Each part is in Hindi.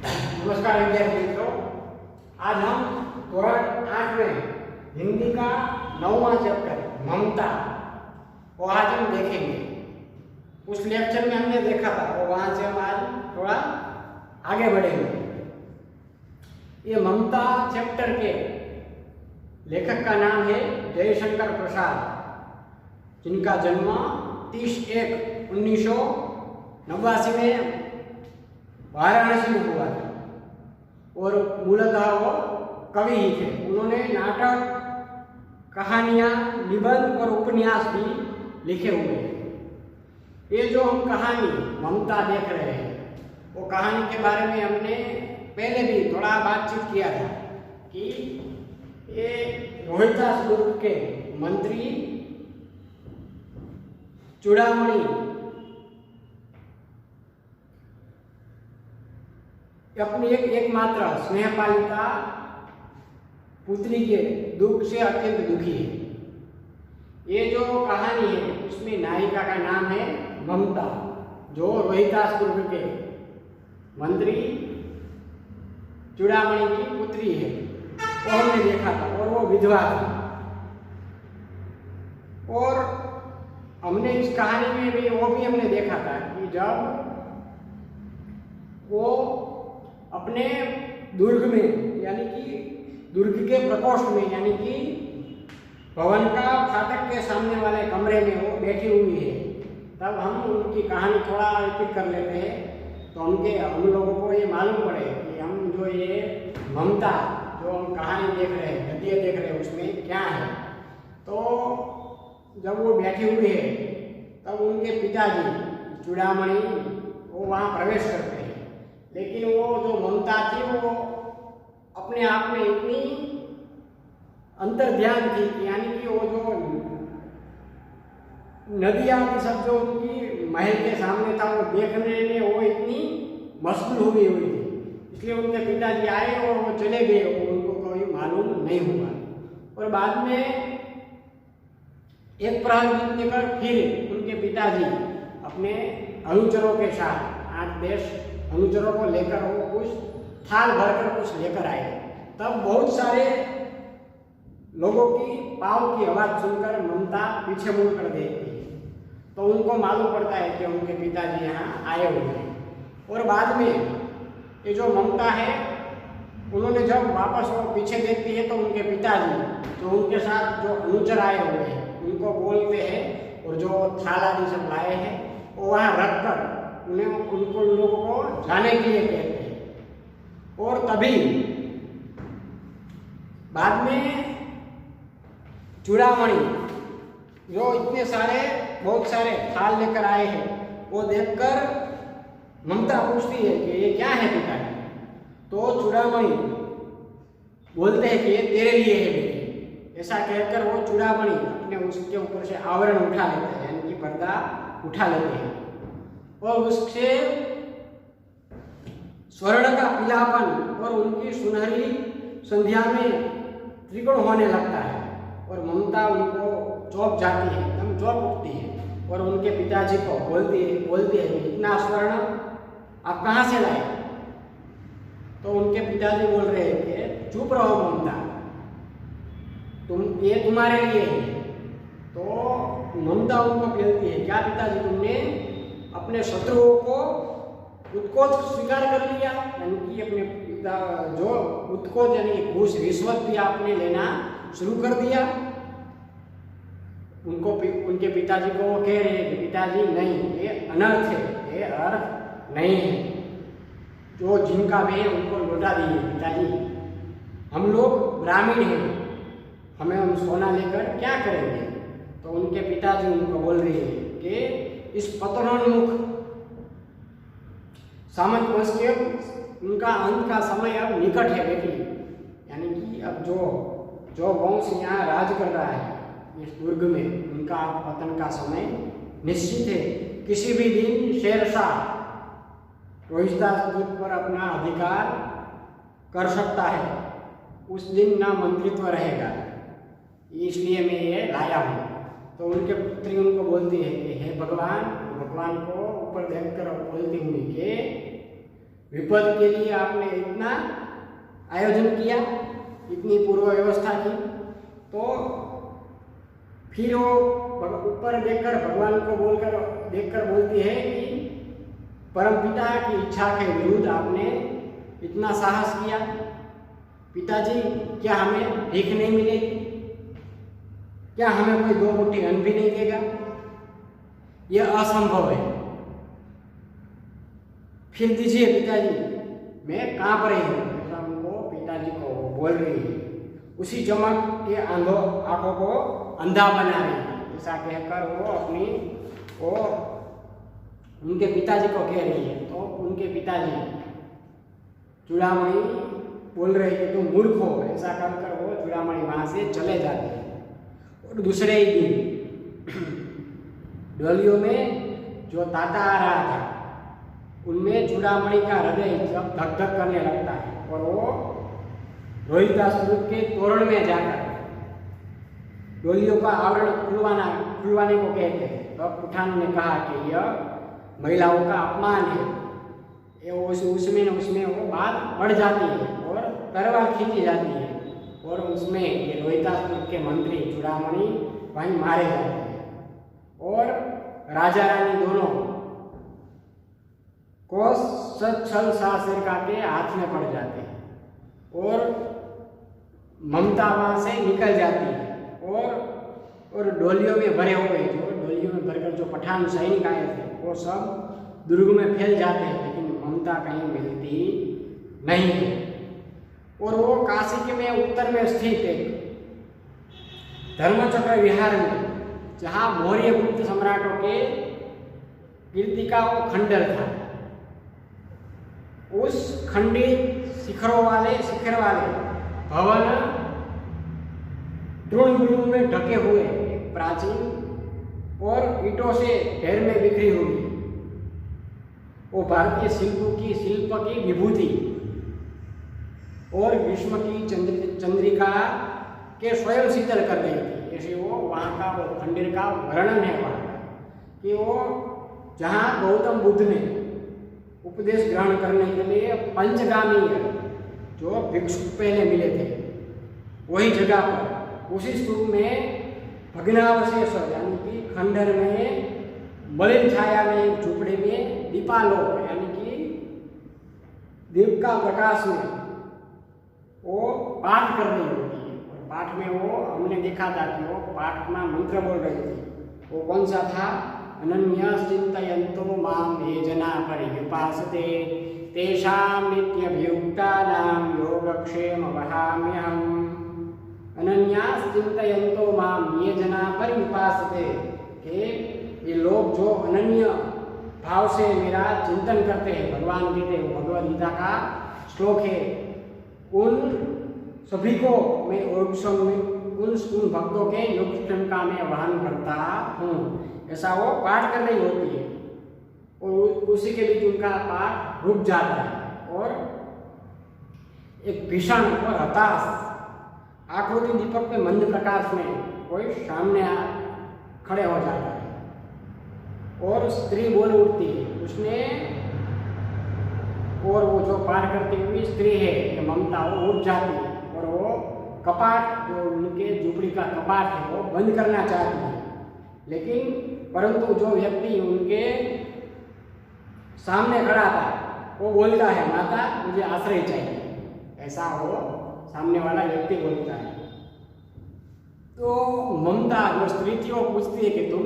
नमस्कार विद्यार्थी मित्रों, आज हम धोरण 8 में हिंदी का 9वां चैप्टर ममता वो आज हम देखेंगे। उस लेक्चर में हमने देखा था और वहां से हम आज थोड़ा आगे बढ़ेंगे। ये ममता चैप्टर के लेखक का नाम है जयशंकर प्रसाद, जिनका जन्म 30/1/1989 में वाराणसी में हुआ था और मूलतः वो कवि ही थे। उन्होंने नाटक, कहानियाँ, निबंध और उपन्यास भी लिखे हुए हैं। ये जो हम कहानी ममता देख रहे हैं, वो कहानी के बारे में हमने पहले भी थोड़ा बातचीत किया था कि ये रोहिदास दुर्ग के मंत्री चूड़ामणि अपनी एकमात्र स्नेहपालिका पुत्री के दुख से अत्यंत दुखी है। ये जो कहानी है उसमें नायिका का नाम है ममता, जो रोहिदास दुर्ग के मंत्री चूड़ामणि की पुत्री है। वो हमने देखा था और वो विधवा थी। और हमने इस कहानी में भी हमने देखा था कि जब वो अपने दुर्ग में यानी कि दुर्ग के प्रकोष्ठ में यानी कि भवन का फाटक के सामने वाले कमरे में वो बैठी हुई है, तब हम उनकी कहानी थोड़ा रिपीट कर लेते हैं तो हम लोगों को ये मालूम पड़े कि हम जो ये ममता जो हम कहानी देख रहे हैं, गद्य देख रहे हैं, उसमें क्या है। तो जब वो बैठी हुई है तब उनके पिताजी चूड़ामणि वो वहाँ प्रवेश करते हैं, लेकिन वो जो ममता थी वो अपने आप में इतनी अंतर्ध्यान थी कि यानी कि वो जो नदियाँ सब जो उनकी महल के सामने था वो देखने में वो इतनी मशगूल हुई थी, इसलिए उनके पिताजी आए और वो चले गए, उनको कोई मालूम नहीं हुआ। और बाद में एक प्रहर बीतने पर फिर उनके पिताजी अपने अनुचरों के साथ 8-10 अनुचरों को लेकर वो कुछ थाल भरकर कुछ लेकर आए। तब बहुत सारे लोगों की पाँव की आवाज़ सुनकर ममता पीछे मुड़ कर देखती है, तो उनको मालूम पड़ता है कि उनके पिताजी यहाँ आए हुए हैं। और बाद में ये जो ममता है, उन्होंने जब वापस वो पीछे देखती है तो उनके पिताजी जो उनके साथ जो अनुचर आए हुए हैं उनको बोलते हैं और जो थाल आदि सब लाए हैं वो वहाँ रख कर उनको लोगों को जाने के लिए कहते हैं। और तभी बाद में चूड़ामणि जो इतने सारे बहुत सारे थाल लेकर आए हैं वो देखकर ममता पूछती है कि ये क्या है पिताजी। तो चूड़ामणि बोलते हैं कि ये तेरे लिए है बेटे। ऐसा कहकर वो चूड़ामणि अपने उसके ऊपर से आवरण उठा लेते हैं, यानी कि पर्दा उठा लेते हैं और उससे स्वर्ण का पीलापन और उनकी सुनहरी संध्या में त्रिकोण होने लगता है और ममता उनको चौंक जाती है, एकदम चौंक उठती है और उनके पिताजी को बोलती है इतना स्वर्ण आप कहाँ से लाए। तो उनके पिताजी बोल रहे हैं कि चुप रहो ममता, ये तुम्हारे लिए है। तो ममता उनको कहती है क्या पिताजी तुमने अपने शत्रुओं को उत्कोच स्वीकार कर लिया, यानी कि अपने पिता जो उत्कोच यानी घूस रिश्वत भी आपने लेना शुरू कर दिया। उनके पिताजी को वो कह रहे हैं कि पिताजी नहीं, ये अनर्थ है, ये अर्थ नहीं है, जो जिनका भी है उनको लौटा दिए पिताजी। हम लोग ग्रामीण हैं, हमें हम सोना लेकर क्या करेंगे। तो उनके पिताजी उनको बोल रहे हैं कि इस पतनोन्मुख सामंत वंश के उनका अंत का समय अब निकट है बेटी, यानी कि अब जो वंश यहाँ राज कर रहा है इस दुर्ग में, उनका पतन का समय निश्चित है। किसी भी दिन शेरशाह रोहिदास दुर्ग पर अपना अधिकार कर सकता है, उस दिन ना मंत्रित्व रहेगा, इसलिए मैं ये लाया हूँ। तो उनके पुत्री उनको बोलती है कि हे भगवान को ऊपर देखकर बोलती हुई कि विपद के लिए आपने इतना आयोजन किया, इतनी पूर्व व्यवस्था की, तो फिर वो ऊपर देखकर भगवान को देखकर बोलती है कि परमपिता की इच्छा के विरुद्ध आपने इतना साहस किया। पिताजी, क्या हमें भीख नहीं मिलेगी? क्या हमें कोई 2 मुट्ठी अन्न भी नहीं देगा? यह असंभव है। फिर दीजिए पिताजी, मैं कांप रही हूँ, ऐसा उनको पिताजी को बोल रही है। उसी चमक के आंखों को अंधा बना रही है, ऐसा कहकर वो उनके पिताजी को कह रही है। तो उनके पिताजी चूड़ामणि बोल रहे कि तुम मूर्ख हो, ऐसा कहकर वो चूड़ामणि वहां से चले जाते हैं। और दूसरे ही दिन डोलियों में जो ताता आ रहा था, उनमें चूड़ामणि का हृदय धक धक करने लगता है और वो रोहितासुर के तोरण में जाकर डोलियों का आवरण खुलवाने को कहते हैं। तो पठान ने कहा कि यह महिलाओं का अपमान है। उसमें वो बात बढ़ जाती है और तलवार खींची जाती है और उसमें ये रोहितासुर के मंत्री चूड़ामणि वहीं मारे जाते हैं और राजा रानी दोनों को छल सासिरका के हाथ में पड़ जाते हैं और ममता वहां से निकल जाती है और डोलियों में भरे हुए डोलियों में भरकर जो पठान सैनिक आए थे वो सब दुर्ग में फैल जाते हैं, लेकिन ममता कहीं मिलती नहीं है। और वो काशी के में उत्तर में स्थित एक धर्मचक्र विहार में, जहाँ मौर्य गुप्त सम्राटों के कीर्ति का वो खंडर था, उस खंडित शिखर वाले भवन तृण में ढके हुए प्राचीन और ईंटों से ढेर में बिखरी हुई वो भारतीय शिल्प की विभूति और ग्रीष्म की चंद्रिका के स्वयं शीतल कर रही थी। ऐसे वो वहाँ का वो खंडर का वर्णन है वहाँ का कि वो जहाँ गौतम बुद्ध ने उपदेश ग्रहण करने के लिए पंचगामी जो भिक्षुक पहले मिले थे, वही जगह पर उसी स्तूप में भग्नावशेष यानी कि खंडर में मलिन छाया में झुपड़े में दीपालोक यानी कि दीप का प्रकाश में वो पाठ कर रही होती है। और पाठ में वो हमने देखा था कि वो पाठ में मंत्र बोल रही थी। वो कौन सा था? अनन्यश्चिन्तयन्तो मां ये जना परिविपासते तेषां नित्यभियुक्तानां योगक्षेम वहाम्यहम्। अनन्यश्चिन्तयन्तो मां ये जना परिविपासते, कि ये लोग जो अनन्य भाव से मेरा चिंतन करते हैं, भगवान कहते हैं, भगवद गीता का श्लोक है, उन सभी को मैं उन भक्तों के योगक्षेम का मैं वहन करता हूँ। ऐसा वो पाठ कर रही होती है और उसी के बीच उनका पाठ रुक जाता है और एक भीषण और हताश आकृति दीपक में मंद प्रकाश में कोई सामने खड़े हो जाता है और स्त्री बोल उठती है। उसने और वो जो पाठ करती हुई स्त्री है ममता, वो उठ जाती है और वो कपाट जो उनके झुपड़ी का कपाट है वो बंद करना चाहती है, लेकिन परंतु जो व्यक्ति उनके सामने खड़ा था वो बोलता है, माता मुझे आश्रय चाहिए, ऐसा वो सामने वाला व्यक्ति बोलता है। तो ममता जो स्त्री थी वो पूछती है कि तुम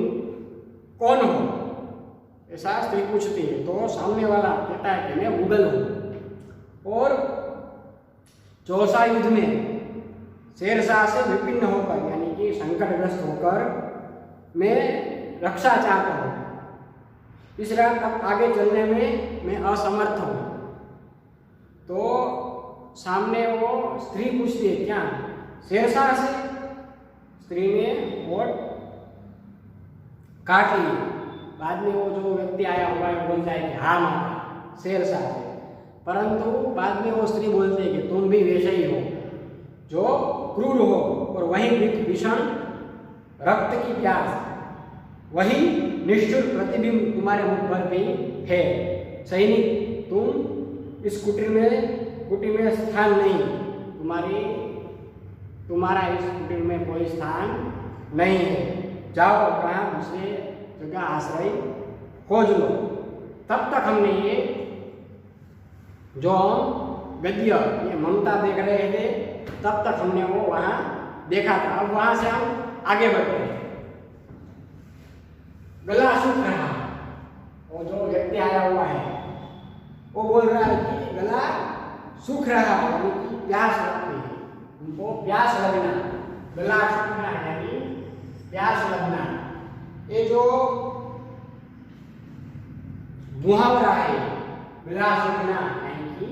कौन हो, ऐसा स्त्री पूछती है। तो सामने वाला कहता है कि मैं मुगल हूँ और चौसा युद्ध में शेरशाह से विभिन्न होकर यानी कि संकटग्रस्त होकर मैं रक्षा चाहता हूँ, इस राह तक आगे चलने में मैं असमर्थ हूँ। तो सामने वो स्त्री पूछती है क्या शेरशाह से? स्त्री ने वोट काट ली। बाद में वो जो व्यक्ति आया हुआ है बोलता है कि हाँ माता शेरशाह से, परंतु बाद में वो स्त्री बोलती है कि तुम भी वैसे ही हो जो क्रूर हो और वही भीषण रक्त की प्यास, वही निष्ठुर प्रतिबिंब तुम्हारे मुख पर भी है। सैनिक तुम इस कुटीर में स्थान नहीं, तुम्हारा इस कुटीर में कोई स्थान नहीं है, जाओ कहाँ दूसरे जगह आश्रय खोज लो। तब तक हमने ये जो गद्य ये ममता देख रहे थे, तब तक हमने वो वहाँ देखा था। अब वहाँ से हम आगे बढ़ते हैं। गला सूख रहा है, वो जो व्यक्ति आया हुआ है वो बोल रहा है कि गला सूख रहा है, यानी कि प्यास लगती है, उनको प्यास लगना, गला सूखना यानी प्यास लगना। ये जो मुहावरा है गला सूखना यानी कि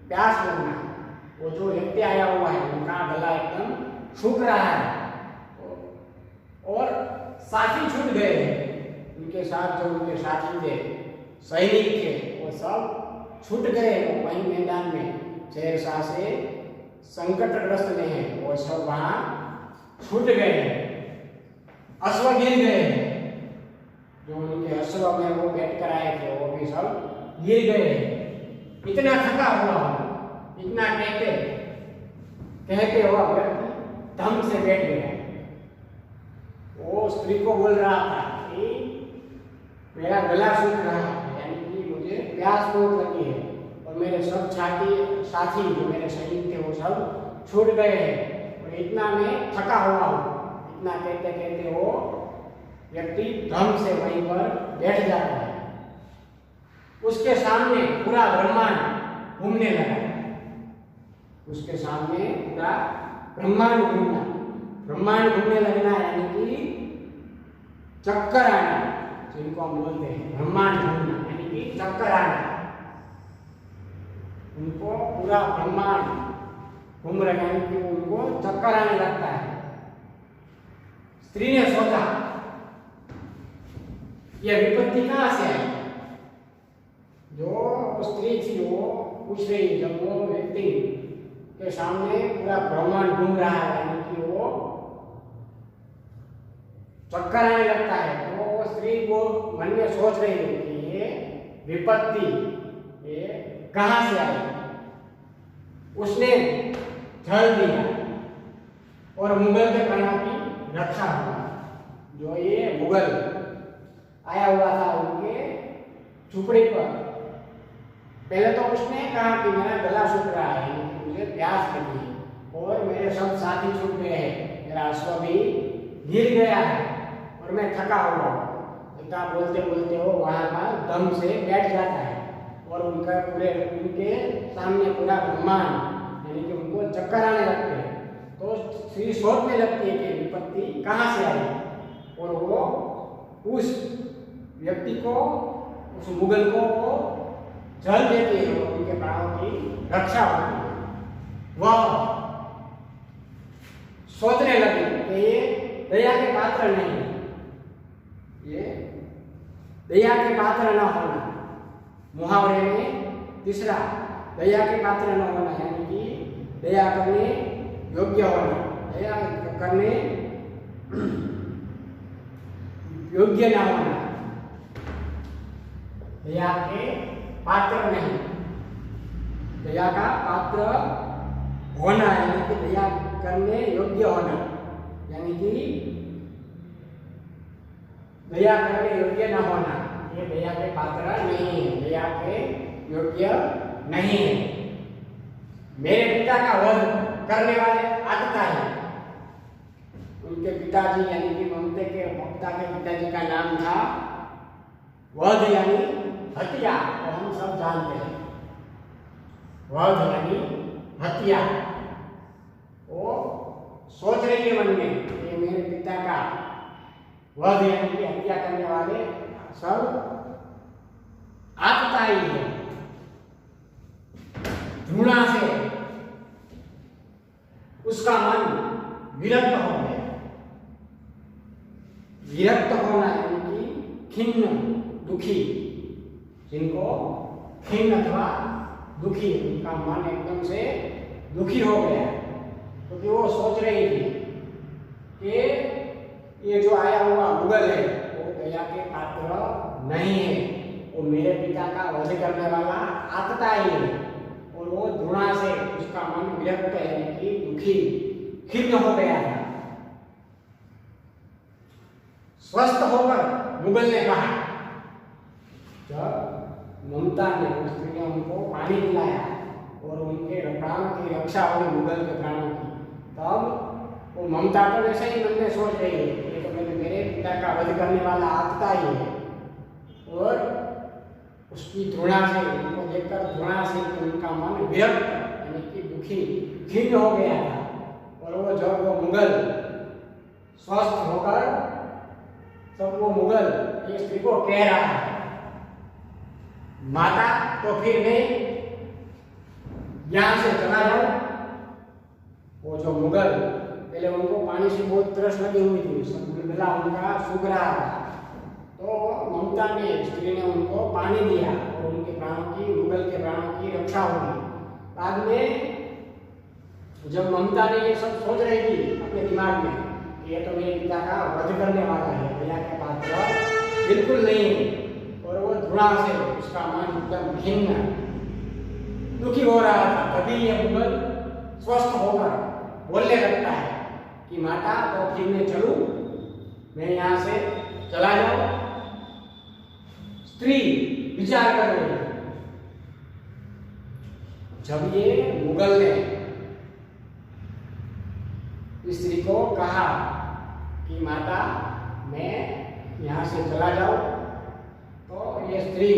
प्यास लगना, वो जो व्यक्ति आया हुआ है उनका गला एकदम सूख रहा है और साथी छूट गए हैं। उनके साथ जो उनके साथी थे, सैनिक थे, वो सब छूट गए वहीं मैदान में। शेरशाह से संकटग्रस्त नहीं है, वो सब वहाँ छूट गए हैं। अश्व गिर गए हैं, जो उनके अश्व में वो बैठ कर आए थे वो भी सब गिर गए हैं। इतना थका हुआ हो, इतना कहते हुआ व्यक्ति दम से बैठ गया। वो स्त्री को बोल रहा था कि मेरा गला सूख रहा है, यानी कि मुझे प्यास बहुत लगी है और मेरे सब साथी जो मेरे सैनिक थे वो सब छूट गए हैं और इतना मैं थका हुआ हूँ। इतना कहते कहते वो व्यक्ति धम से वहीं पर बैठ जाता है। उसके सामने पूरा ब्रह्मांड घूमने लगा। उसके सामने पूरा ब्रह्मांड घूमने लगना यानी कि चक्कर आना, जिनको हम बोलते हैं ब्रह्मांड घूमना यानी कि चक्कर आना। उनको पूरा ब्रह्मांड घूम रहा यानी कि उनको चक्कर आने लगता है। स्त्री ने सोचा यह विपत्ति कहाँ से आई। जो स्त्री थी वो पूछ रही, जब वो व्यक्ति के सामने पूरा ब्रह्मांड घूम रहा है यानी कि वो चक्कर आने लगता है, तो वो स्त्री को मन में सोच रही है कि ये विपत्ति ये कहाँ से आई। उसने जल दिया और मुगल के प्राणों की रक्षा हुआ। जो ये मुगल आया हुआ था उनके झुपड़ी पर, पहले तो उसने कहा कि मेरा गला सूख रहा है, मुझे प्यास लगी है और मेरे सब साथी छूट गए हैं, मेरा अश्व भी गिर गया है और मैं थका हुआ हूँ। इतना बोलते बोलते वो वहाँ पर दम से बैठ जाता है और उनके सामने पूरा ब्रह्मांड यानी कि उनको चक्कर आने लगते हैं। तो स्त्री सोचने लगती है कि विपत्ति कहाँ से आई और वो उस व्यक्ति को, उस मुगल को वो जल देती है और उनके प्राणों की रक्षा होती है। वह सोचने लगी कि ये दया के पात्र नहीं, ये दया के पात्र न होना। मुहावरे में तीसरा दया के पात्र न होना यानी कि दया करने योग्य होना, दया करने योग्य न होना, दया के पात्र नहीं, दया का पात्र होना यानी कि दया करने योग्य होना, यानी कि दया करने योग्य न होना, ये दया के पात्र नहीं है, दया के योग्य नहीं है। मेरे पिता का वध करने वाले आतताई, उनके पिताजी यानी कि ममता के पिताजी का नाम था वध यानी हत्या, तो हम सब जानते हैं वध यानी हत्या। वो सोच रही है मन में कि मेरे पिता का वध यानी कि हत्या करने वाले सब आतताई है। घृणा से उसका मन विरक्त हो गया। विरक्त होना यानी कि खिन्न, दुखी, जिनको खिन्न अथवा दुखी, उनका मन एकदम से दुखी हो गया क्योंकि वो सोच रही थी कि ये जो आया हुआ मुगल है वो दया के पात्र नहीं है, वो मेरे पिता का वध करने वाला आतताई है और वो घृणा से उसका मन विरक्त यानी कि दुखी खिन्न हो गया था। स्वस्थ होकर मुगल ने कहा, जब ममता ने उस स्त्री ने उनको पानी पिलाया और उनके प्राणों की रक्षा हुई मुगल के प्राणों की, तब वो ममता तो वैसे ही मन में सोच रही है ये तो मेरे पिता का वध करने वाला आतताई है, और उसकी घृणा से उनको देखकर घृणा से उनका मन विरक्त यानी कि दुखी खिन्न हो गया था। और वो जब वो मुगल स्वस्थ होकर तब वो मुगल इस स्त्री को कह रहा है, माता तो फिर मैं यहाँ से चला जाऊं। वो जो मुगल पहले उनको पानी से बहुत तरस लगी हुई थी, गला उनका सूख रहा था, तो ममता ने स्त्री ने उनको पानी दिया और उनके प्राणों की मुगल के प्राणों की रक्षा होगी। बाद में जब ममता ने ये सब सोच रही थी अपने दिमाग में, ये तो मेरे पिता का वध करने वाला है, दया के पात्र बिल्कुल नहीं है, और वो घृणा से उसका मन एकदम खिन्न दुखी हो रहा था, तभी ये मुगल स्वस्थ होकर बोलने लगता है कि माता तो फिर मैं चलूं, मैं यहाँ से चला जाऊं। स्त्री विचार कर रही है। जब ये मुगल ने स्त्री को कहा कि माता मैं यहाँ से चला जाऊं, तो ये स्त्री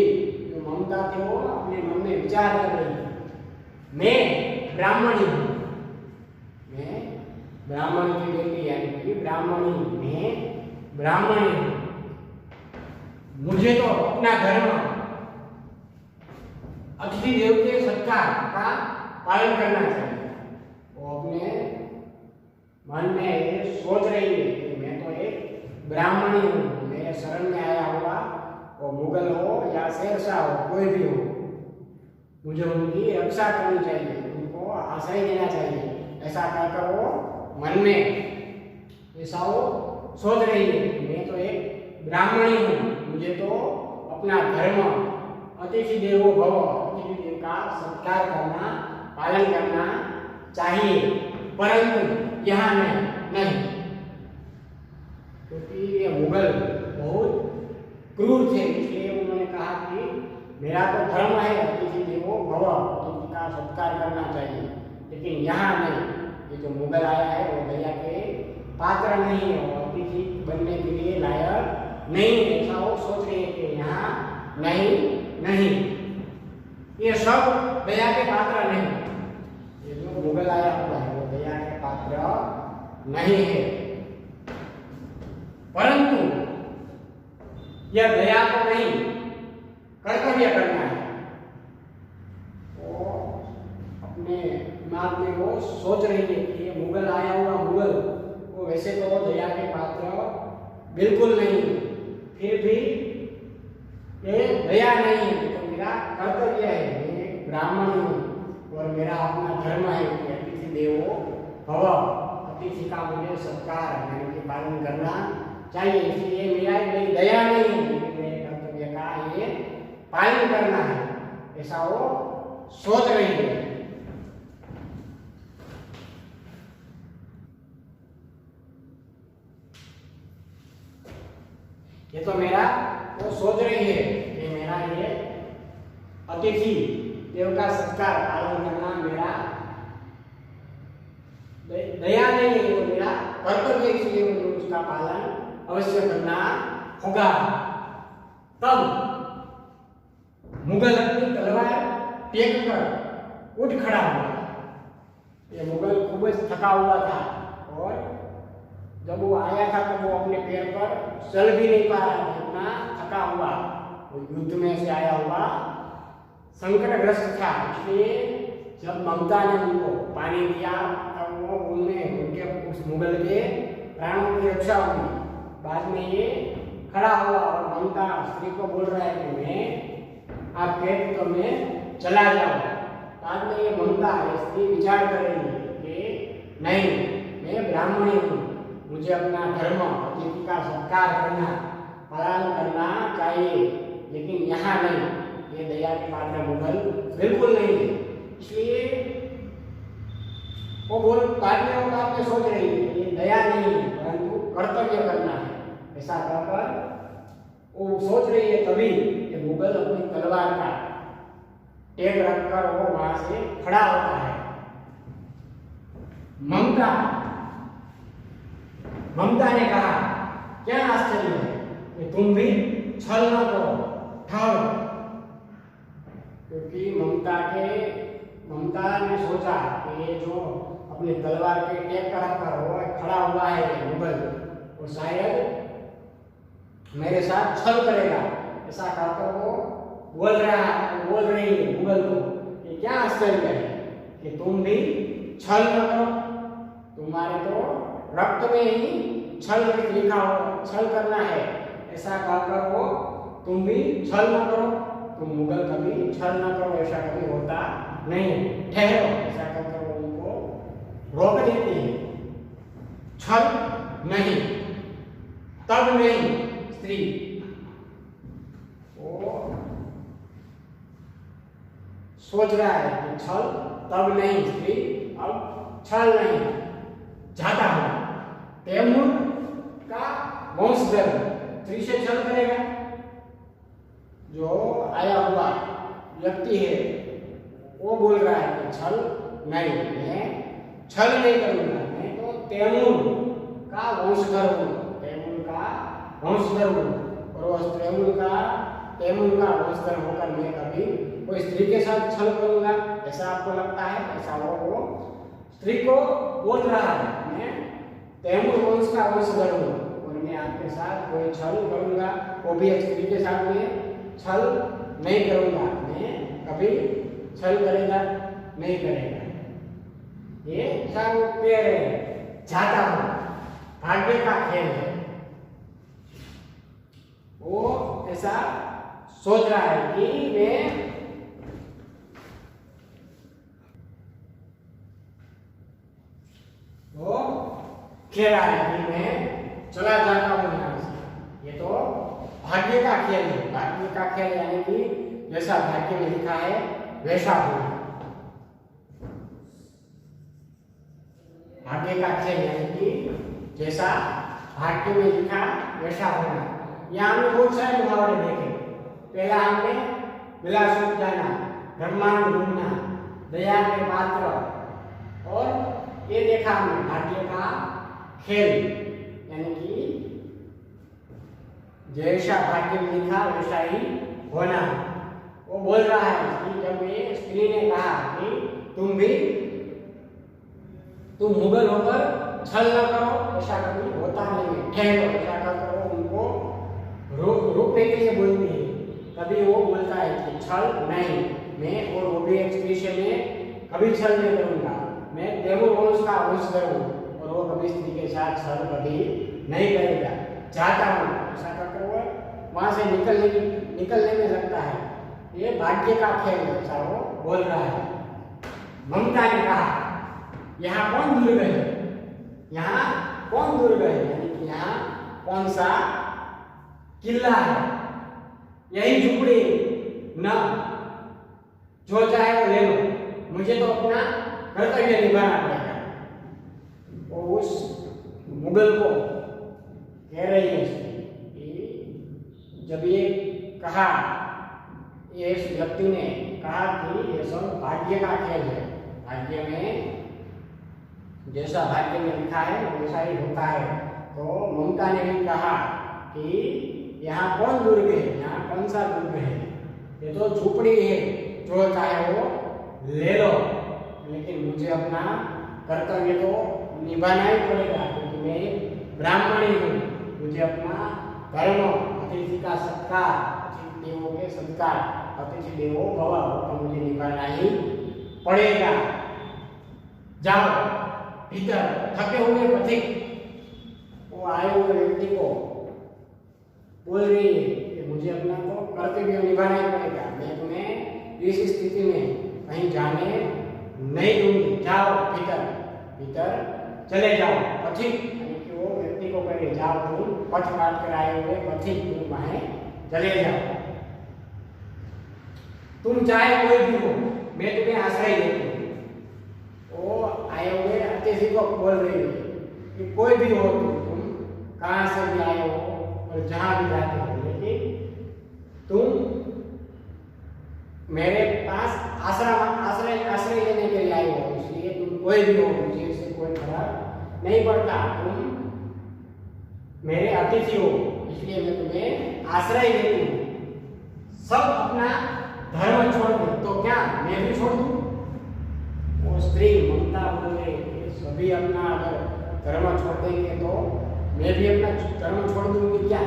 जो ममता थी वो अपने मन में विचार कर रही है, मैं ब्राह्मणी हूँ, मैं ब्राह्मण की बेटी यानी कि ब्राह्मणी, मैं ब्राह्मणी हूँ, मुझे तो अपना धर्म अतिथि देव के सत्कार का पालन करना चाहिए। वो अपने मन में ये सोच रही है कि मैं तो एक ब्राह्मणी हूँ, मेरे शरण में आया हुआ वो मुगल हो या शेरशाह हो, कोई भी हो, मुझे उनकी रक्षा करनी चाहिए, उनको आश्रय देना चाहिए। ऐसा कहकर वो मन में ऐसा वो सोच रही है कि मैं तो एक ब्राह्मणी हूँ, मुझे तो अपना धर्म अतिथि देवो भव, अतिथि देव का सत्कार करना पालन करना चाहिए, परंतु यहाँ नहीं, क्योंकि ये मुगल बहुत क्रूर थे, इसलिए उन्होंने कहा कि मेरा तो धर्म है अतिथि देवो भव, अतिथि का सत्कार करना चाहिए, लेकिन यहाँ नहीं, ये जो मुगल आया है वो दया के पात्र नहीं है, वो अतिथि बनने के लिए लायक नहीं, ऐसा वो सोच रहे कि यहाँ नहीं, ये सब दया के पात्र नहीं, ये जो मुगल आया हुआ है वो दया के पात्र नहीं है। परंतु यह दया को नहीं कर्तव्य करना है, वो अपने दिमाग में वो सोच रही है कि ये मुगल आया हुआ मुगल वो वैसे तो वो दया के पात्र बिल्कुल नहीं, फिर भी ये दया नहीं है, तो मेरा कर्तव्य है, मैं ब्राह्मण हूँ और मेरा अपना धर्म है कि अतिथि देवो भव, अतिथि का मुझे सत्कार यानी कि पालन करना चाहिए, इसलिए मेरी दया नहीं है, मेरे कर्तव्य का ये पालन करना है, ऐसा वो सोच रही है। ये तो मेरा वो सोच रही है कि मेरा ये अतिथि देव का सत्कार पालन करना मेरा दया नहीं है, तो मेरा कर्तव्य, इसलिए मुझे उसका पालन अवश्य करना होगा। तब मुगल अपनी तलवार टेक कर उठ खड़ा हुआ। ये मुगल खूब थका हुआ था और जब वो आया था तब वो अपने पैर पर चल भी नहीं पा रहा था, इतना थका हुआ, वो युद्ध में से आया हुआ संकटग्रस्त था। इसलिए जब ममता ने उनको पानी दिया तब वो उनके उस मुगल के प्राणों की रक्षा हुई। बाद में ये खड़ा हुआ और ममता स्त्री को बोल रहा है कि मैं आप कहते तो मैं चला जाऊं। बाद में ये ममता स्त्री विचार कर रही है कि नहीं, मैं ब्राह्मणी हूँ, मुझे अपना धर्म अतिथि का सत्कार करना पालन करना चाहिए, लेकिन यहाँ नहीं, ये दया के पात्र मुगल बिल्कुल नहीं है। इसलिए वो बोल बाद में वो बात में सोच रही है ये दया नहीं है परंतु कर्तव्य करना है, ऐसा कहकर वो सोच रही है। तभी कि मुगल अपनी तलवार का टेक रखकर वो वहां से खड़ा होता है। ममता ने कहा क्या आश्चर्य है कि तुम भी छल न करो, ठहरो। क्योंकि ममता ने सोचा कि ये जो अपनी तलवार के टेक रखकर वो खड़ा हुआ है मुगल, वो शायद मेरे साथ छल करेगा, ऐसा कहकर वो बोल रही है मुगल को। ये क्या आश्चर्य है कि तुम भी छल न करो, तुम्हारे तो रक्त में ही छल लिखा हो, छल करना है, ऐसा कहकर वो तुम भी छल न करो, तुम मुगल कभी छल न करो, ऐसा कभी होता नहीं, ठहरो, ऐसा कहकर वो उनको रोक देती है। छल नहीं, तब नहीं स्त्री, वो सोच रहा है कि छल तब नहीं स्त्री, अब छल नहीं, जाता हूं। तैमूर का वंशधर स्त्री से छल करेगा, जो आया हुआ व्यक्ति है वो बोल रहा है कि छल नहीं, मैं छल नहीं करूंगा, मैं तो तैमूर का वंशधर हूं, तैमूर का वंशधर हूं, और वो तैमूर का वंशधर होकर मैं कभी कोई स्त्री के साथ छल करूंगा, ऐसा आपको लगता है? ऐसा वो स्त्री को बोल रहा है, मैं तैमूर वंश का वंशधर हूं और मैं आपके साथ कोई छल करूंगा, वो भी एक स्त्री के साथ में छल नहीं करूंगा, मैं कभी छल करेगा नहीं करेगा। ये सब कह रहे हैं, जाता हूं, भाग्य का खेल है। वो ऐसा सोच रहा है कि मैं वो कह रहा है कि मैं चला जाता हूं यहां से। ये तो भाग्य का खेल है, भाग्य का खेल यानी कि जैसा भाग्य में लिखा है वैसा होना। भाग्य का खेल यानी कि जैसा भाग्य में लिखा वैसा होना। यहाँ हमने बहुत सारे मुहावरे देखे। पहला हमने विलास जाना, ब्रह्मांड घूमना, दया के पात्र, और ये देखा हमने भाग्य का खेल यानी कि जैसा भाग्य में लिखा वैसा ही होना। वो बोल रहा है कि जब ये स्त्री ने कहा कि तुम मुगल होकर छल न करो, ऐसा कभी होता नहीं, ठहरो, ऐसा कर उनको रोकने के लिए बोलती है। तभी वो बोलता है कि छल नहीं, मैं और वो भी एक स्त्री से मैं कभी छल नहीं करूंगा, मैं तैमूर वंश का वंशधर हूं और वो कभी स्त्री के साथ छल कभी नहीं करेगा, जाता हूं, ऐसा कहकर वो वहां से निकलने में लगता है। ये भाग्य का खेल है, ऐसा वो बोल रहा है। ममता ने कहा यहाँ कौन दुर्ग है, यहाँ कौन दुर्ग है, यानी कि यहाँ कौन सा किला है, यही झुपड़ी न, जो चाहे वो ले लो, मुझे तो अपना कर्तव्य निभाना पड़ेगा। वो उस मुगल को कह रही है कि जब ये कहा, ये व्यक्ति ने कहा कि ये सब भाग्य का खेल है, भाग्य में जैसा भाग्य में लिखा है वैसा ही होता है, तो ममता ने भी कहा कि यहाँ कौन दुर्ग है, यहाँ कौन सा दुर्ग है, ये तो झोपड़ी है, जो चाहे वो ले लो, लेकिन मुझे अपना कर्तव्य तो निभाना ही पड़ेगा, क्योंकि मैं एक ब्राह्मणी हूँ, मुझे अपना धर्म, अतिथि का सत्कार, अतिथि देवों के सत्कार, अतिथि देवो भव, तो मुझे निभाना ही पड़ेगा। जाओ भीतर, थके हुए पथिक, वो आए हुए व्यक्ति को बोल रही है कि मुझे अपना तो कर्तव्य निभाना ही पड़ेगा, मैं तुम्हें इस स्थिति में कहीं जाने नहीं दूंगी, जाओ भीतर चले जाओ। पथिक यानी कि वो व्यक्ति को कहे जाओ, तुम पथ काट कर आए हुए पथिक, तुम वहां चले जाओ। तुम चाहे कोई भी हो, मैं तुम्हें आश्रय देती हूँ। वो आए हुए अतिथि को बोल रही है कि कोई भी हो तुम कहाँ से भी आए हो और जहाँ भी जाते हो, लेकिन तुम मेरे पास आश्रय लेने के लिए आए हो, इसलिए तुम कोई भी हो, मुझे इससे कोई फर्क नहीं पड़ता। तुम मेरे अतिथि हो, इसलिए मैं तुम्हें आश्रय देती हूँ। सब अपना धर्म छोड़ दे तो क्या मैं भी छोड़ दूँ? वो स्त्री ममता बोल रही है, सभी अपना अगर धर्म छोड़ देंगे तो मैं भी अपना धर्म छोड़ दूंगी क्या?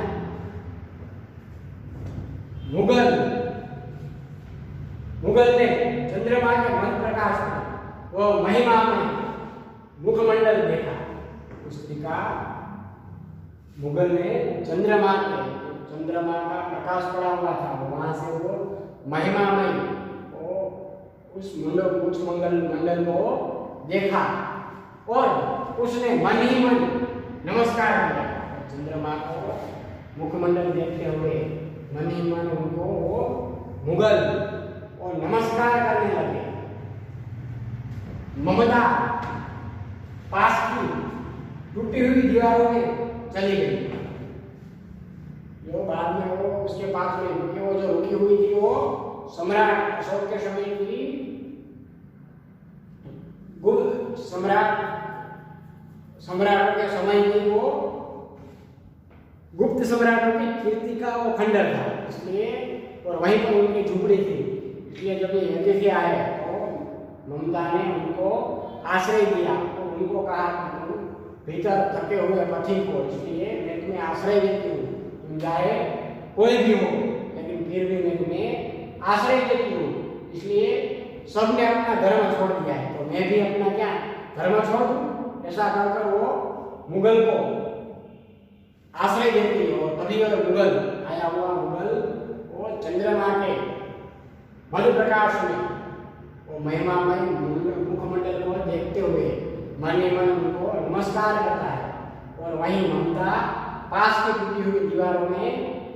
मुगल ने चंद्रमा के मन प्रकाश में, वो महिमा में मुखमंडल देखा। उस स्त्री का मुगल ने चंद्रमा का प्रकाश पड़ा हुआ था, वहां से वो महिमा में वो उस मंडल को देखा और उसने मन ही मन नमस्कार किया। चंद्रमा को मुखमंडल देखते हुए मन ही मन उनको वो मुगल और नमस्कार करने लगे। ममता पास की टूटी हुई दीवारों में चली गई। जो बाद में वो उसके पास में, क्योंकि वो जो रुकी हुई थी वो सम्राट अशोक के समय की सम्राटों के समय में वो गुप्त सम्राटों की कीर्ति का वो खंडर था, इसलिए और वहीं पर उनकी झुपड़ी थी। इसलिए जब ये अतिथि आए तो ममता ने उनको आश्रय दिया, तो उनको कहा भीतर थके हुए पथिक को, इसलिए मैं तुम्हें आश्रय देती हूँ, तुम चाहे कोई भी हो, लेकिन फिर भी मैं तुम्हें आश्रय देती हूँ। इसलिए सबने अपना धर्म छोड़ दिया है, तो मैं भी अपना क्या धर्म छोड़ दूँ? ऐसा कहकर वो मुगल को आश्रय देती है। और तभी अगर मुगल आया हुआ मुगल वो चंद्रमा के मध्य प्रकाश में वो महिमामय मुखमंडल को देखते हुए मन ही मन उनको नमस्कार करता है। और वहीं ममता पास की टूटी हुई दीवारों में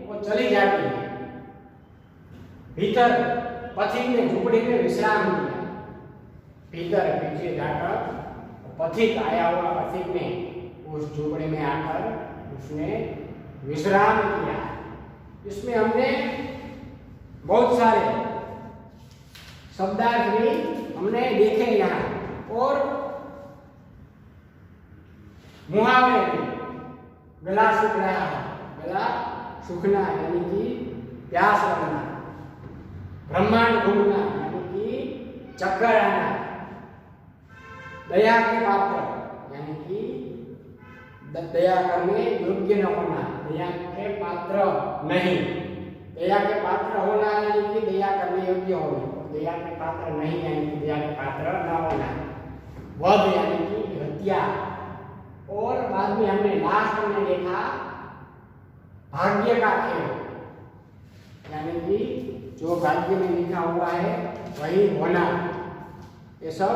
वो चली जाती है। भीतर पथिक ने झुपड़ी में विश्राम किया। भीतर पीछे जाकर पथिक आया हुआ पथिक ने उस झुपड़ी में आकर उसने विश्राम किया। इसमें हमने बहुत सारे शब्दार्थ भी हमने देखे यहाँ, और मुहावरे भी। गला सूख रहा है, गला सूखना यानी कि प्यास लगना, ब्रह्मांड घूमना यानी कि चक्कर आना, दया के पात्र यानी कि दया करने योग्य न होना, दया के पात्र नहीं, दया के पात्र होना यानी कि दया करने योग्य होना, दया के पात्र नहीं यानी कि दया के पात्र न होना, वध यानी कि हत्या। और बाद में हमने लास्ट में देखा भाग्य का खेल, यानी कि जो भाग्य में लिखा हुआ है वही होना। ये सब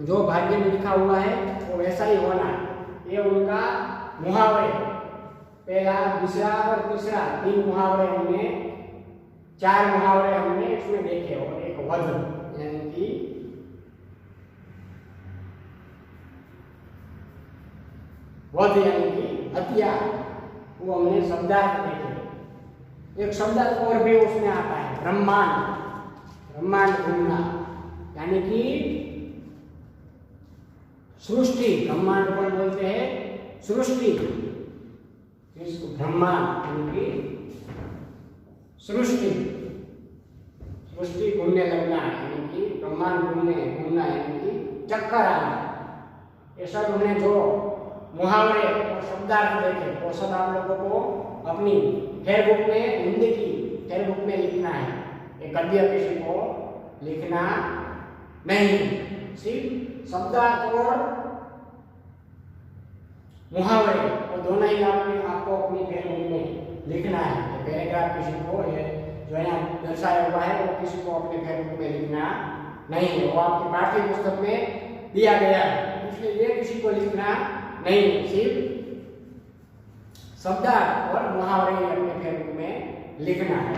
जो भाग्य में लिखा हुआ है वो वैसा ही होना, ये उनका मुहावरे, पहला दूसरा और तीसरा 3 मुहावरे हमने, 4 मुहावरे हमने इसमें देखे। और एक वध यानी कि वध यानी कि हत्या, वो हमने शब्दार्थ देखे। एक शब्दार्थ और भी उसमें आता है ब्रह्मांड घूमना, यानी कि सृष्टि, ब्रह्मांड को बोलते हैं सृष्टि, ब्रह्मांड यानी कि सृष्टि घूमने लगना यानी कि ब्रह्मांड घूमना यानी कि चक्कर आना। ये सब हमने जो मुहावरे और शब्दार्थ देखे वो सब आप लोगों को अपनी फेयरबुक में, हिंदी की फेयरबुक में लिखना है। ये गद्य किसी को लिखना नहीं, सिर्फ शब्दार्थ और मुहावरे और दोनों ही आपको अपनी फेयरबुक में लिखना है। पैराग्राफ किसी को जो यहाँ दर्शाया हुआ है वो किसी को अपने फेयरबुक में लिखना नहीं है, वो आपकी पाठ्य पुस्तक में दिया गया है, इसलिए ये किसी को लिखना नहीं, सिर्फ शब्दार्थ और मुहावरे अपने फेयरबुक में लिखना है।